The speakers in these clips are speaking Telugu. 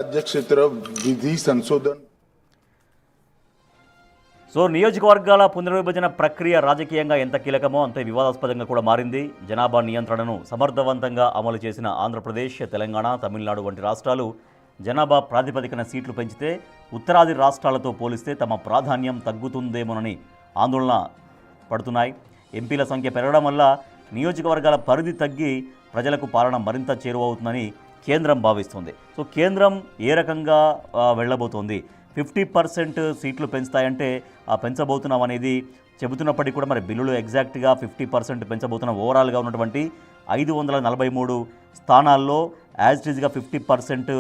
राज्य क्षेत्र विधि संशोधन సో నియోజకవర్గాల పునర్విభజన ప్రక్రియ రాజకీయంగా ఎంత కీలకమో అంతే వివాదాస్పదంగా కూడా మారింది. జనాభా నియంత్రణను సమర్థవంతంగా అమలు చేసిన ఆంధ్రప్రదేశ్, తెలంగాణ, తమిళనాడు వంటి రాష్ట్రాలు జనాభా ప్రాతిపదికన సీట్లు పెంచితే ఉత్తరాది రాష్ట్రాలతో పోలిస్తే తమ ప్రాధాన్యం తగ్గుతుందేమోనని ఆందోళన పడుతున్నాయి. ఎంపీల సంఖ్య పెరగడం వల్ల నియోజకవర్గాల పరిధి తగ్గి ప్రజలకు పాలన మరింత చేరువవుతుందని కేంద్రం భావిస్తుంది. సో కేంద్రం ఏ రకంగా వెళ్ళబోతోంది? 50% సీట్లు పెంచుతాయంటే పెంచబోతున్నాం అనేది చెబుతున్నప్పటికీ కూడా మరి బిల్లులు ఎగ్జాక్ట్గా 50% పెంచబోతున్న ఓవరాల్గా ఉన్నటువంటి 543 స్థానాల్లో యాజ్ ఇట్ ఈజ్గా 50%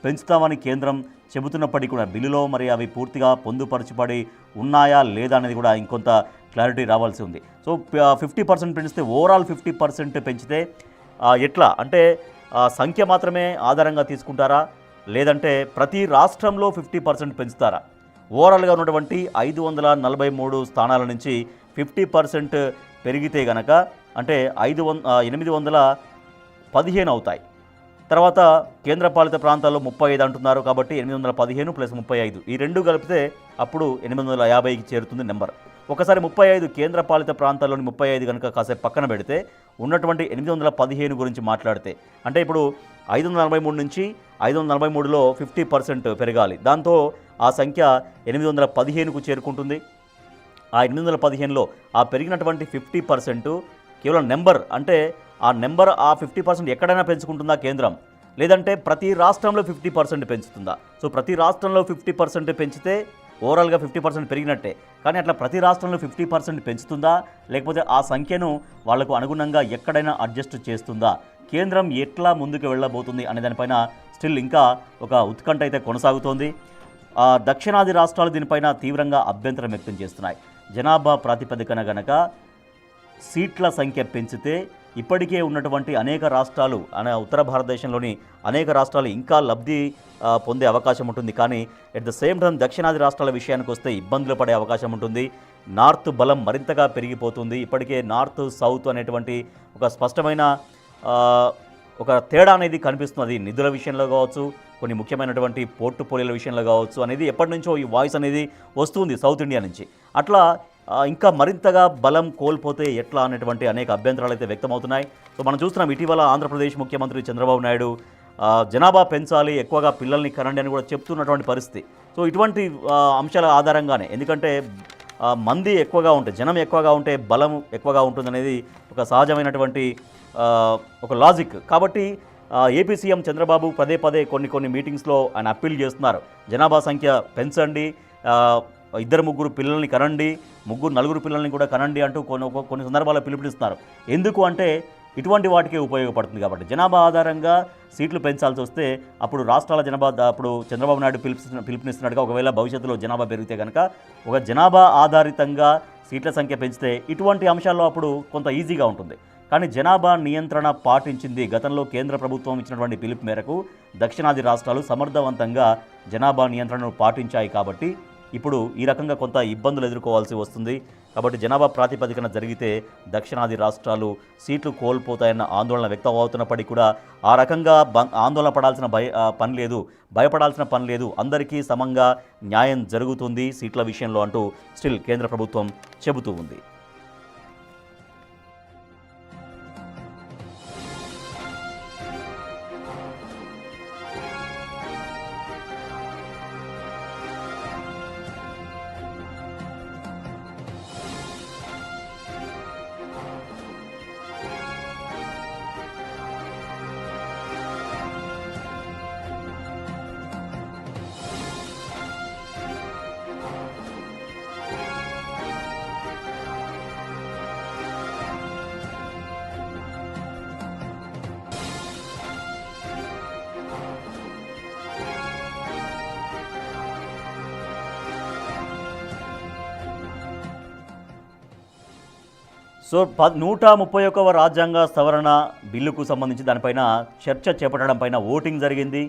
పెంచుతామని కేంద్రం చెబుతున్నప్పటికీ కూడా బిల్లులో మరి అవి పూర్తిగా పొందుపరచబడి ఉన్నాయా లేదా అనేది కూడా ఇంకొంత క్లారిటీ రావాల్సి ఉంది. సో 50% పెంచితే ఓవరాల్ 50% పెంచితే ఎట్లా అంటే సంఖ్య మాత్రమే ఆధారంగా తీసుకుంటారా, లేదంటే ప్రతి రాష్ట్రంలో 50% పెంచుతారా? ఓవరాల్గా ఉన్నటువంటి 543 స్థానాల నుంచి 50% పెరిగితే గనక అంటే 815 అవుతాయి. తర్వాత కేంద్రపాలిత ప్రాంతాల్లో 35 అంటున్నారు కాబట్టి 815 ప్లస్ 35 ఈ రెండు కలిపితే అప్పుడు 850కి చేరుతుంది నెంబర్. ఒకసారి 35 కేంద్రపాలిత ప్రాంతాల్లోని 35 కనుక కాసేపు పక్కన పెడితే ఉన్నటువంటి 815 గురించి మాట్లాడితే అంటే ఇప్పుడు 543 నుంచి 543లో 50% పెరగాలి. దాంతో ఆ సంఖ్య 815కు చేరుకుంటుంది. ఆ 815లో ఆ పెరిగినటువంటి 50% కేవలం నెంబర్ అంటే ఆ నెంబర్ ఆ 50% ఎక్కడైనా పెంచుకుంటుందా కేంద్రం, లేదంటే ప్రతి రాష్ట్రంలో 50% పెంచుతుందా? సో ప్రతి రాష్ట్రంలో 50% పెంచితే ఓవరాల్గా 50% పెరిగినట్టే. కానీ అట్లా ప్రతి రాష్ట్రంలో 50% పెంచుతుందా, లేకపోతే ఆ సంఖ్యను వాళ్లకు అనుగుణంగా ఎక్కడైనా అడ్జస్ట్ చేస్తుందా? కేంద్రం ఎట్లా ముందుకు వెళ్ళబోతుంది అనే దానిపైన స్టిల్ ఇంకా ఒక ఉత్కంఠ అయితే కొనసాగుతోంది. దక్షిణాది రాష్ట్రాలు దీనిపైన తీవ్రంగా అభ్యంతరం వ్యక్తం చేస్తున్నాయి. జనాభా ప్రాతిపదికన గనక సీట్ల సంఖ్య పెంచితే ఇప్పటికే ఉన్నటువంటి అనేక రాష్ట్రాలు ఉత్తర భారతదేశంలోని అనేక రాష్ట్రాలు ఇంకా లబ్ధి పొందే అవకాశం ఉంటుంది. కానీ ఎట్ ద సేమ్ టైం దక్షిణాది రాష్ట్రాల విషయానికి వస్తే ఇబ్బందులు పడే అవకాశం ఉంటుంది. నార్త్ బలం మరింతగా పెరిగిపోతుంది. ఇప్పటికే నార్త్ సౌత్ అనేటువంటి ఒక స్పష్టమైన ఒక తేడా అనేది కనిపిస్తుంది. నిధుల విషయంలో కావచ్చు, కొన్ని ముఖ్యమైనటువంటి పోర్టుపోలియోల విషయంలో కావచ్చు అనేది ఎప్పటి నుంచో ఈ వాయిస్ అనేది వస్తుంది సౌత్ ఇండియా నుంచి. అట్లా ఇంకా మరింతగా బలం కోల్పోతే ఎట్లా అనేటువంటి అనేక అభ్యంతరాలు అయితే వ్యక్తమవుతున్నాయి. సో మనం చూస్తున్నాం ఇటీవల ఆంధ్రప్రదేశ్ ముఖ్యమంత్రి చంద్రబాబు నాయుడు జనాభా పెంచాలి, ఎక్కువగా పిల్లల్ని కనండి అని కూడా చెప్తున్నటువంటి పరిస్థితి. సో ఇటువంటి అంశాల ఆధారంగానే ఎందుకంటే మంది ఎక్కువగా ఉంటే, జనం ఎక్కువగా ఉంటే బలం ఎక్కువగా ఉంటుందనేది ఒక సహజమైనటువంటి ఒక లాజిక్. కాబట్టి ఏపీ సీఎం చంద్రబాబు పదే పదే కొన్ని మీటింగ్స్లో ఆయన అప్పీల్ చేస్తున్నారు. జనాభా సంఖ్య పెంచండి, 2-3 పిల్లల్ని కనండి, 3-4 పిల్లల్ని కూడా కనండి అంటూ కొన్ని సందర్భాల్లో పిలుపునిస్తున్నారు. ఎందుకు అంటే ఇటువంటి వాటికే ఉపయోగపడుతుంది కాబట్టి. జనాభా ఆధారంగా సీట్లు పెంచాల్సి వస్తే అప్పుడు రాష్ట్రాల జనాభా అప్పుడు చంద్రబాబు నాయుడు పిలుపునిస్తున్నట్టుగా ఒకవేళ భవిష్యత్తులో జనాభా పెరిగితే కనుక ఒక జనాభా ఆధారితంగా సీట్ల సంఖ్య పెంచితే ఇటువంటి అంశాల్లో అప్పుడు కొంత ఈజీగా ఉంటుంది. కానీ జనాభా నియంత్రణ పాటించింది. గతంలో కేంద్ర ప్రభుత్వం ఇచ్చినటువంటి పిలుపు మేరకు దక్షిణాది రాష్ట్రాలు సమర్థవంతంగా జనాభా నియంత్రణను పాటించాయి కాబట్టి ఇప్పుడు ఈ రకంగా కొంత ఇబ్బందులు ఎదుర్కోవాల్సి వస్తుంది. కాబట్టి జనాభా ప్రాతిపదికన జరిగితే దక్షిణాది రాష్ట్రాలు సీట్లు కోల్పోతాయన్న ఆందోళన వ్యక్తం అవుతున్నప్పటికీ కూడా ఆ రకంగా ఆందోళన పడాల్సిన పని లేదు, భయపడాల్సిన పని లేదు, అందరికీ సమంగా న్యాయం జరుగుతుంది సీట్ల విషయంలో అంటూ స్టిల్ కేంద్ర ప్రభుత్వం చెబుతూ ఉంది. సో 131వ రాజ్యాంగ సవరణ బిల్లుకు సంబంధించి దానిపైన చర్చ చేపట్టడం పైన ఓటింగ్ జరిగింది.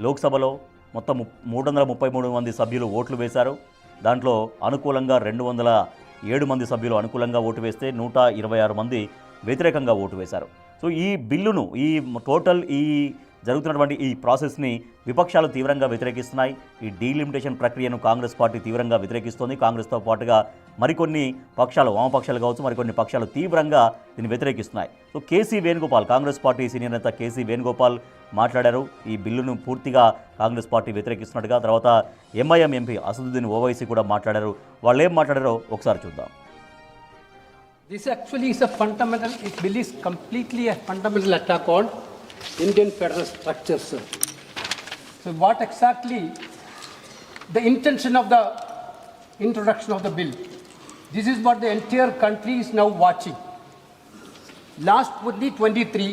లోక్సభలో మొత్తం 333 మంది సభ్యులు ఓట్లు వేశారు. దాంట్లో అనుకూలంగా 207 మంది సభ్యులు అనుకూలంగా ఓటు వేస్తే 126 మంది వ్యతిరేకంగా ఓటు వేశారు. సో ఈ బిల్లును ఈ జరుగుతున్నటువంటి ఈ ప్రాసెస్ని విపక్షాలు తీవ్రంగా వ్యతిరేకిస్తున్నాయి. ఈ డీలిమిటేషన్ ప్రక్రియను కాంగ్రెస్ పార్టీ తీవ్రంగా వ్యతిరేకిస్తోంది. కాంగ్రెస్తో పాటుగా మరికొన్ని పక్షాలు, వామపక్షాలు కావచ్చు, మరికొన్ని పక్షాలు తీవ్రంగా దీన్ని వ్యతిరేకిస్తున్నాయి. So K C Venugopal, Congress party senior నేత కేసీ వేణుగోపాల్ మాట్లాడారు. ఈ బిల్లును పూర్తిగా కాంగ్రెస్ పార్టీ వ్యతిరేకిస్తున్నట్టుగా. తర్వాత ఎంఐఎం ఎంపీ అసదుద్దీన్ ఓవైసీ కూడా మాట్లాడారు. వాళ్ళు ఏం మాట్లాడారో ఒకసారి చూద్దాం. This actually is a fundamental, this bill is completely a fundamental attack on Indian federal structure, sir. So what exactly the intention of the introduction of the bill? This is what the entire country is now watching. Last 2023,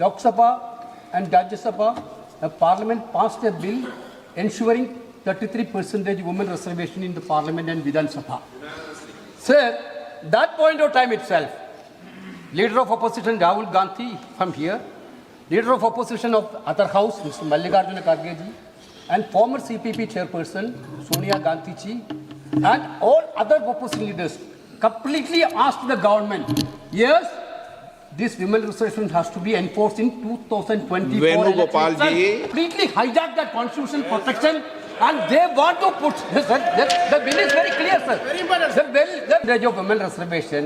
Lok Sabha and Rajya Sabha, the Parliament passed a bill ensuring 33% women reservation in the Parliament and Vidhan Sabha. Sir, that point of time itself, Leader of Opposition Rahul Gandhi from here, Leader of Opposition of other house, Mr. Mallikarjuna Kharge ji, and former CPP chairperson Sonia Gandhi ji, and all other opposition leaders completely asked the government, yes, this women reservation has to be enforced in 2024 Venugopal elections. ji. Completely hijack that constitutional protection, and they want to put, sir, the bill is very clear, sir. The bill, the age of women reservation,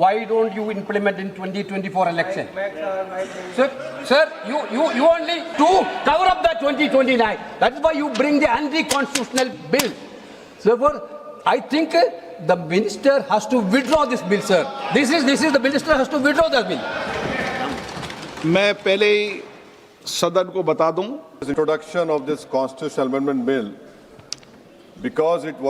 why don't you implement in 2024 election? Sir, you only to cover up the 2029. That's why you bring the anti-constitutional bill. So, I think the minister has to withdraw this bill, sir. This is the minister has to withdraw the bill. मैं पहले ही सदन को बता दूं, Introduction of this constitutional amendment bill, because it was